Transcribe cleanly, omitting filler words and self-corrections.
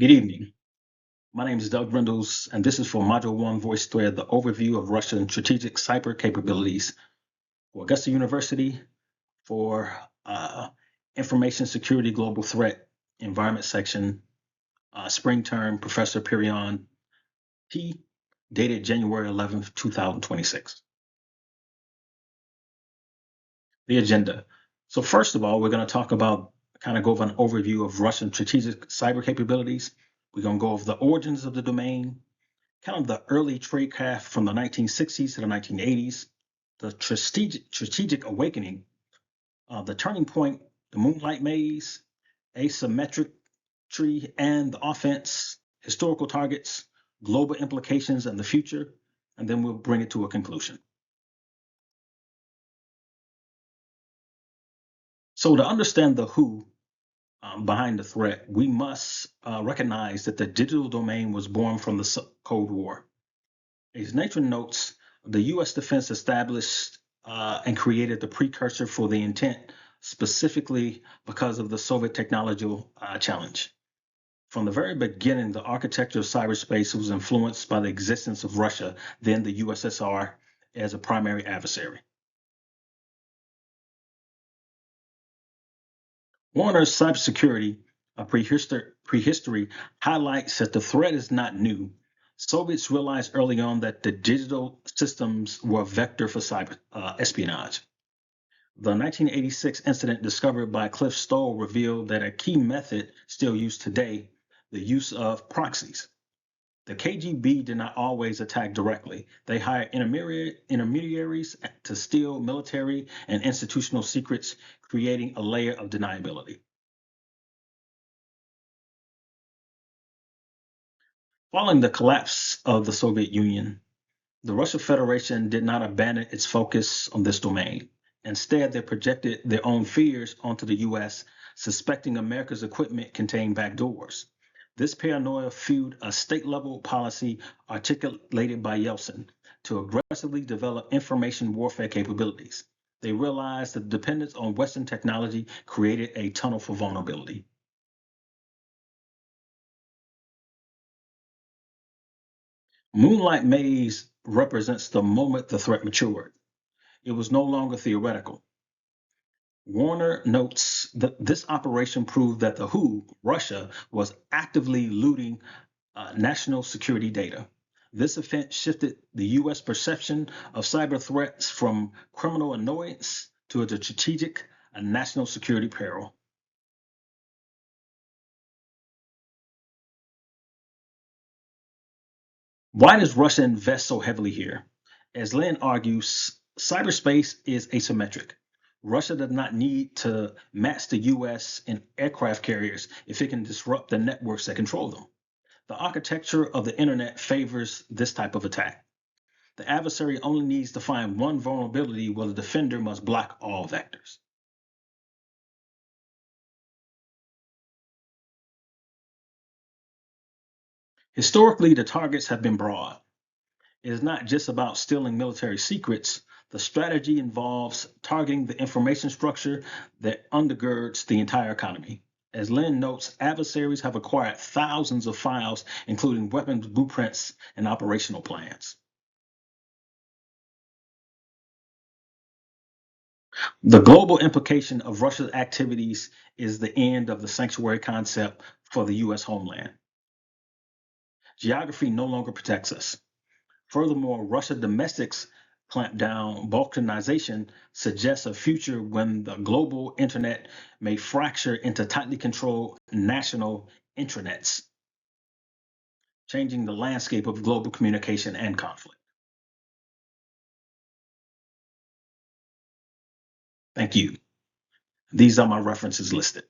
Good evening. My name is Doug Brindles, and this is for Module 1 VoiceThread, the overview of Russian strategic cyber capabilities for Augusta University for Information Security Global Threat Environment Section, spring term, Professor Pirion P, dated January 11th, 2026. The agenda. So first of all, we're going to talk about, go over an overview of Russian strategic cyber capabilities. We're going to go over the origins of the domain, kind of the early tradecraft from the 1960s to the 1980s, the strategic awakening, the turning point, the moonlight maze, asymmetric tree and the offense, historical targets, global implications and the future, and then we'll bring it to a conclusion. So to understand the who behind the threat, we must recognize that the digital domain was born from the Cold War. As nature notes, the U.S. Defense established and created the precursor for the intent specifically because of the Soviet technological challenge. From the very beginning, the architecture of cyberspace was influenced by the existence of Russia, then the USSR, as a primary adversary. Warner's cybersecurity prehistory highlights that the threat is not new. Soviets realized early on that the digital systems were a vector for cyber espionage. The 1986 incident discovered by Cliff Stoll revealed that a key method still used today, the use of proxies. The KGB did not always attack directly. They hired intermediaries to steal military and institutional secrets, creating a layer of deniability. Following the collapse of the Soviet Union, the Russian Federation did not abandon its focus on this domain. Instead, they projected their own fears onto the US, suspecting America's equipment contained backdoors. This paranoia fueled a state-level policy articulated by Yeltsin to aggressively develop information warfare capabilities. They realized that dependence on Western technology created a tunnel for vulnerability. Moonlight Maze represents the moment the threat matured. It was no longer theoretical. Warner notes that this operation proved that the WHO, Russia, was actively looting national security data. This event shifted the US perception of cyber threats from criminal annoyance to a strategic and national security peril. Why does Russia invest so heavily here? As Lynn argues, cyberspace is asymmetric. Russia does not need to match the US in aircraft carriers if it can disrupt the networks that control them. The architecture of the internet favors this type of attack. The adversary only needs to find one vulnerability while the defender must block all vectors. Historically, the targets have been broad. It is not just about stealing military secrets. The strategy involves targeting the information structure that undergirds the entire economy. As Lynn notes, adversaries have acquired thousands of files, including weapons blueprints and operational plans. The global implication of Russia's activities is the end of the sanctuary concept for the US homeland. Geography no longer protects us. Furthermore, Russia's domestics clampdown balkanization suggests a future when the global internet may fracture into tightly controlled national intranets, changing the landscape of global communication and conflict. Thank you. These are my references listed.